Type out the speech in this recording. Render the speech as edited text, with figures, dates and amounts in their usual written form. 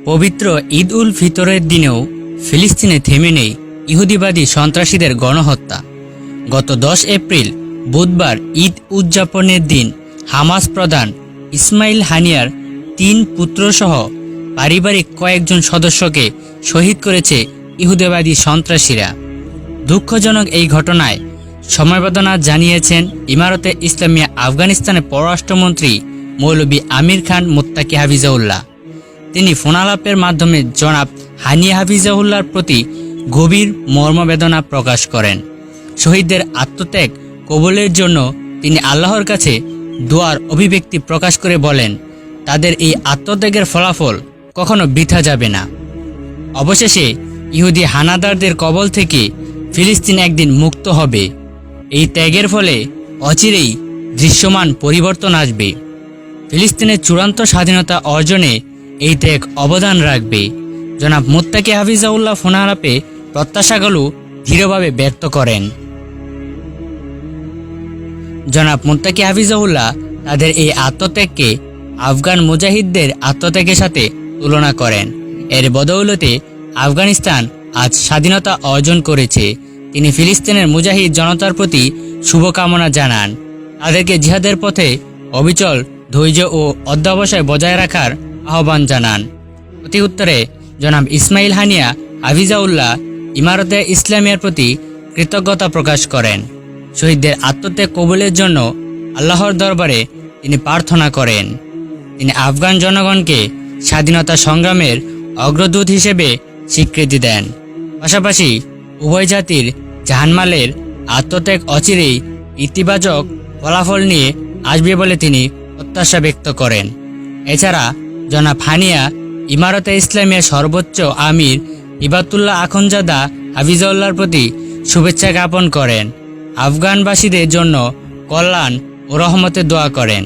পবিত্র ঈদ উল ফিতরের দিনেও ফিলিস্তিনে থেমে নেই ইহুদিবাদী সন্ত্রাসীদের গণহত্যা। গত 10 এপ্রিল বুধবার ঈদ উদযাপনের দিন হামাস প্রধান ইসমাইল হানিয়ার 3 পুত্রসহ পারিবারিক কয়েকজন সদস্যকে শহীদ করেছে ইহুদিবাদী সন্ত্রাসীরা। দুঃখজনক এই ঘটনায় সমবেদনা জানিয়েছেন ইমারতে ইসলামিয়া আফগানিস্তানের পররাষ্ট্রমন্ত্রী মৌলভী আমির খান মুত্তাকি হাফিজাউল্লাহ। তিনি ফোনালাপের মাধ্যমে জনাব হানিয়া হাফিজাউল্লাহর প্রতি গভীর মর্মবেদনা প্রকাশ করেন। শহীদদের আত্মত্যাগ কবুলের জন্য তিনি আল্লাহর কাছে দোয়ার অভিব্যক্তি প্রকাশ করে বলেন, তাদের এই আত্মত্যাগের ফলাফল কখনো বৃথা যাবে না। অবশেষে ইহুদি হানাদারদের কবল থেকে ফিলিস্তিন একদিন মুক্ত হবে। এই ত্যাগের ফলে অচিরেই দৃশ্যমান পরিবর্তন আসবে। ফিলিস্তিনের চূড়ান্ত স্বাধীনতা অর্জনে এই ত্যাগ অবদান রাখবে। জনাব মুত্তাকি হাফিজাউল্লাহ ফোনালাপে প্রত্যাশাগুলো দৃঢ়ভাবে ব্যক্ত করেন। জনাব মুত্তাকি হাফিজাউল্লাহ তাদের এই আত্মত্যাগকে আফগান মুজাহিদদের আত্মত্যাগের সাথে তুলনা করেন। এর বদৌলতে আফগানিস্তান আজ স্বাধীনতা অর্জন করেছে। তিনি ফিলিস্তিনের মুজাহিদ জনতার প্রতি শুভকামনা জানান। তাদেরকে জিহাদের পথে অবিচল ধৈর্য ও অধ্যবসায় বজায় রাখার আহ্বান জানান। প্রতি উত্তরে জনাব ইসমাইল হানিয়া হাফিজাউল্লাহ ইমারতে ইসলামিয়ার প্রতি কৃতজ্ঞতা প্রকাশ করেন। শহীদদের আত্মত্যাগ কবুলের জন্য আল্লাহর দরবারে তিনি প্রার্থনা করেন। তিনি আফগান জনগণকে স্বাধীনতা সংগ্রামের অগ্রদূত হিসেবে স্বীকৃতি দেন। পাশাপাশি উভয় জাতির জাহান্মালের আত্মত্যাগ অচিরেই ইতিবাচক ফলাফল নিয়ে আসবে বলে তিনি প্রত্যাশা ব্যক্ত করেন। এছাড়া জনাব হানিয়া ইমারতে ইসলামিয়ার সর্বোচ্চ আমির হিবাতুল্লাহ আখুনজাদা হাফিজাউল্লাহর প্রতি শুভেচ্ছা জ্ঞাপন করেন। আফগানবাসীদের জন্য কল্যাণ ও রহমতের দোয়া করেন।